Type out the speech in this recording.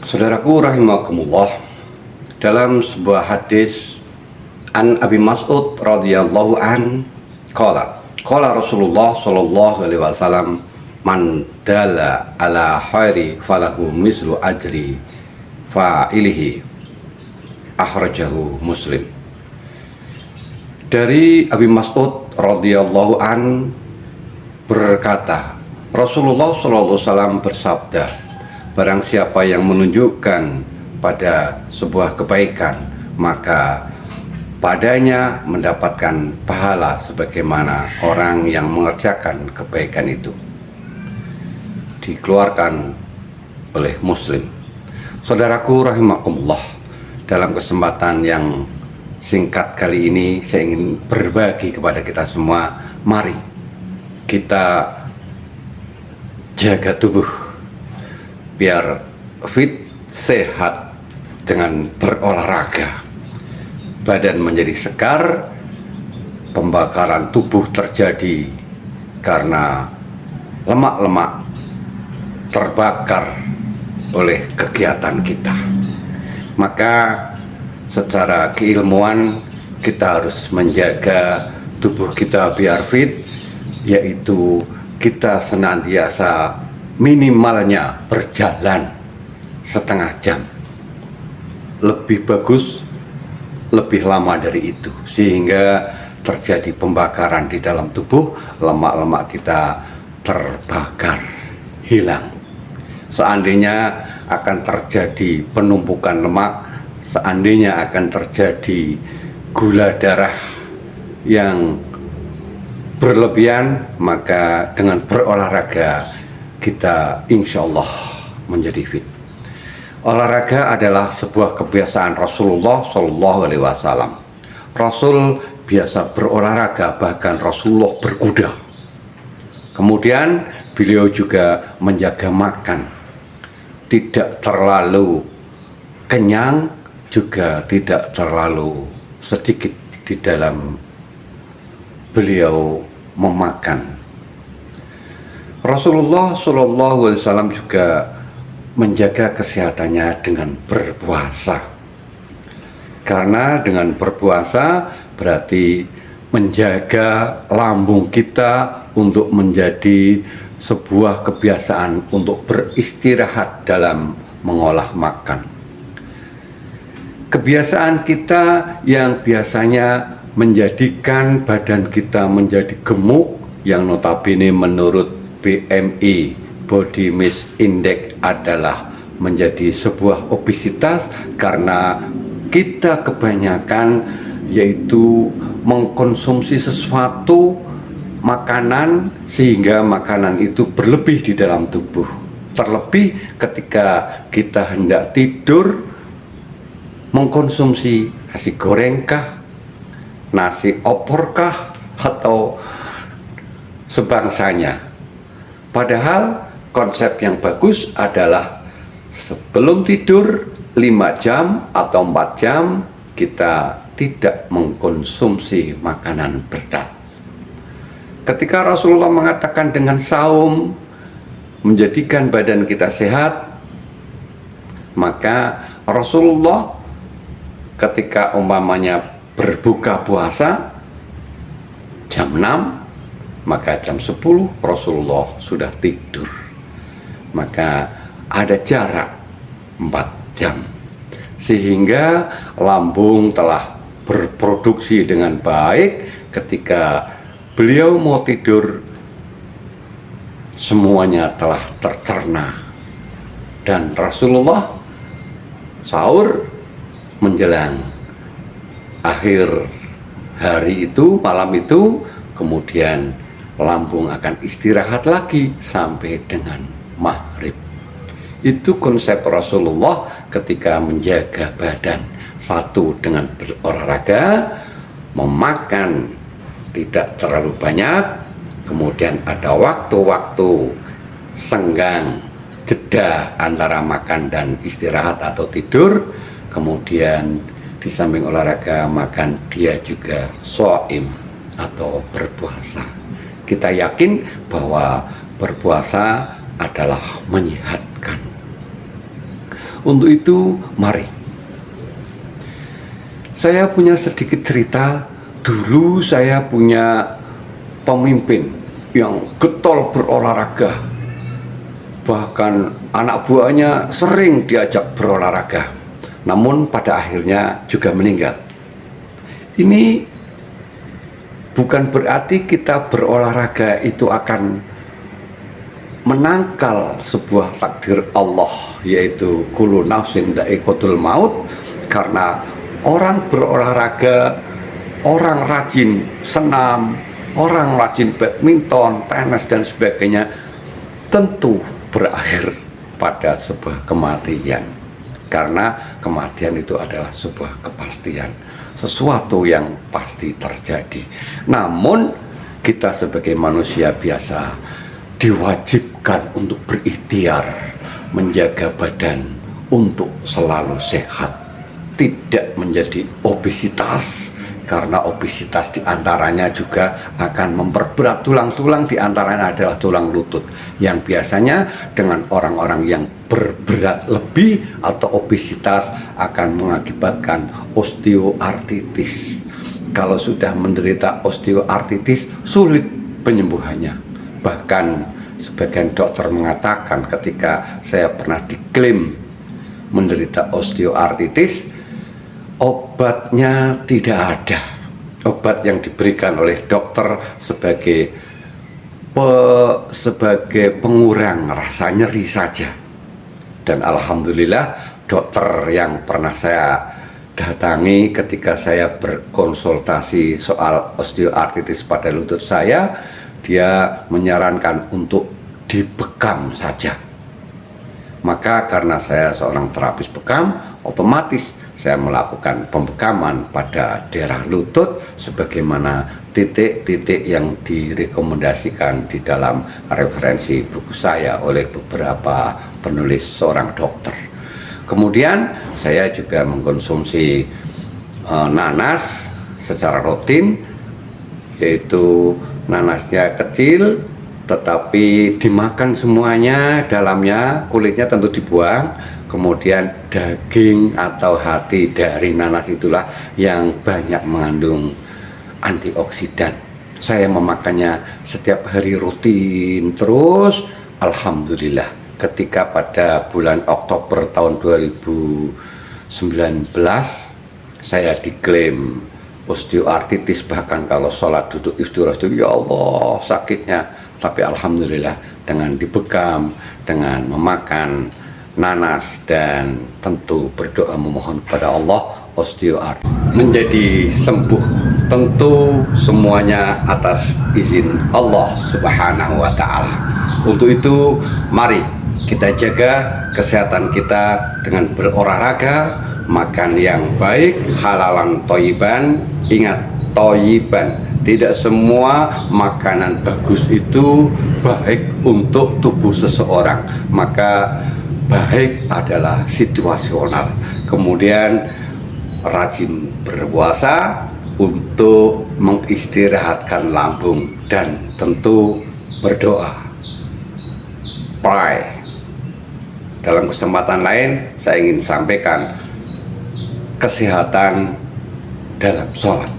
Saudaraku rahimakumullah, dalam sebuah hadis an Abi Mas'ud radhiyallahu an qala Rasulullah sallallahu alaihi wasallam, man dalla ala khairi falahu mislu ajri fa'ilihi, akhrajahu Muslim. Dari Abi Mas'ud radhiyallahu an berkata, Rasulullah sallallahu alaihi wasallam bersabda, barang siapa yang menunjukkan pada sebuah kebaikan, maka padanya mendapatkan pahala sebagaimana orang yang mengerjakan kebaikan itu. Dikeluarkan oleh Muslim. Saudaraku rahimakumullah, dalam kesempatan yang singkat kali ini saya ingin berbagi kepada kita semua, mari kita jaga tubuh biar fit, sehat dengan berolahraga. Badan menjadi segar, pembakaran tubuh terjadi karena lemak-lemak terbakar oleh kegiatan kita. Maka secara keilmuan kita harus menjaga tubuh kita biar fit, yaitu kita senantiasa minimalnya berjalan setengah jam, lebih bagus lebih lama dari itu, sehingga terjadi pembakaran di dalam tubuh, lemak-lemak kita terbakar, hilang. Seandainya akan terjadi penumpukan lemak, seandainya akan terjadi gula darah yang berlebihan, maka dengan berolahraga kita insya Allah menjadi fit. Olahraga adalah sebuah kebiasaan Rasulullah Shallallahu Alaihi Wasallam. Rasul biasa berolahraga, bahkan Rasulullah berkuda. Kemudian beliau juga menjaga makan, tidak terlalu kenyang, juga tidak terlalu sedikit di dalam beliau memakan. Rasulullah Shallallahu Alaihi Wasallam juga menjaga kesehatannya dengan berpuasa, karena dengan berpuasa berarti menjaga lambung kita untuk menjadi sebuah kebiasaan untuk beristirahat dalam mengolah makan. Kebiasaan kita yang biasanya menjadikan badan kita menjadi gemuk, yang notabene menurut BMI Body Mass Index adalah menjadi sebuah obesitas, karena kita kebanyakan yaitu mengkonsumsi sesuatu makanan sehingga makanan itu berlebih di dalam tubuh. Terlebih ketika kita hendak tidur, mengkonsumsi nasi gorengkah, nasi oporkah, atau sebangsanya. Padahal konsep yang bagus adalah sebelum tidur 5 jam atau 4 jam kita tidak mengkonsumsi makanan berat. Ketika Rasulullah mengatakan dengan saum menjadikan badan kita sehat, maka Rasulullah ketika umpamanya berbuka puasa jam 6, maka jam 10 Rasulullah sudah tidur. Maka ada jarak 4 jam, sehingga lambung telah berproduksi dengan baik. Ketika beliau mau tidur, semuanya telah tercerna. Dan Rasulullah sahur menjelang akhir hari itu, malam itu, kemudian lambung akan istirahat lagi sampai dengan maghrib. Itu konsep Rasulullah ketika menjaga badan. Satu, dengan berolahraga, memakan tidak terlalu banyak, kemudian ada waktu-waktu senggang, jeda antara makan dan istirahat atau tidur, kemudian di samping olahraga makan dia juga shaim atau berpuasa. Kita yakin bahwa berpuasa adalah menyehatkan. Untuk itu, mari. Saya punya sedikit cerita. Dulu saya punya pemimpin yang getol berolahraga. Bahkan anak buahnya sering diajak berolahraga. Namun pada akhirnya juga meninggal. Ini bukan berarti kita berolahraga itu akan menangkal sebuah takdir Allah, yaitu kullu nafsin dha'iqatul maut. Karena orang berolahraga, orang rajin senam, orang rajin badminton, tenis dan sebagainya, tentu berakhir pada sebuah kematian. Karena kematian itu adalah sebuah kepastian, sesuatu yang pasti terjadi. Namun kita sebagai manusia biasa diwajibkan untuk berikhtiar menjaga badan untuk selalu sehat, tidak menjadi obesitas. Karena obesitas diantaranya juga akan memperberat tulang-tulang, diantaranya adalah tulang lutut, yang biasanya dengan orang-orang yang berberat lebih atau obesitas akan mengakibatkan osteoartritis. Kalau sudah menderita osteoartritis, sulit penyembuhannya. Bahkan sebagian dokter mengatakan ketika saya pernah diklaim menderita osteoartritis, obatnya tidak ada. Obat yang diberikan oleh dokter sebagai pengurang rasa nyeri saja. Dan alhamdulillah dokter yang pernah saya datangi ketika saya berkonsultasi soal osteoartritis pada lutut saya, dia menyarankan untuk dibekam saja. Maka karena saya seorang terapis bekam, otomatis saya melakukan pembekaman pada daerah lutut sebagaimana titik-titik yang direkomendasikan di dalam referensi buku saya oleh beberapa penulis seorang dokter. Kemudian saya juga mengkonsumsi nanas secara rutin, yaitu nanasnya kecil tetapi dimakan semuanya, dalamnya, kulitnya tentu dibuang. Kemudian daging atau hati dari nanas itulah yang banyak mengandung antioksidan. Saya memakannya setiap hari rutin terus. Alhamdulillah, ketika pada bulan Oktober tahun 2019 saya diklaim osteoartritis, bahkan kalau sholat duduk istirahat itu ya Allah sakitnya. Tapi alhamdulillah dengan dibekam, dengan memakan nanas dan tentu berdoa memohon kepada Allah, osteoartritis menjadi sembuh. Tentu semuanya atas izin Allah Subhanahu wa Ta'ala. Untuk itu mari kita jaga kesehatan kita dengan berolahraga, makan yang baik, halalan thayyiban. Ingat, thayyiban, tidak semua makanan bagus itu baik untuk tubuh seseorang. Maka baik adalah situasional. Kemudian rajin berpuasa untuk mengistirahatkan lambung dan tentu berdoa. Pray. Dalam kesempatan lain saya ingin sampaikan kesehatan dalam sholat.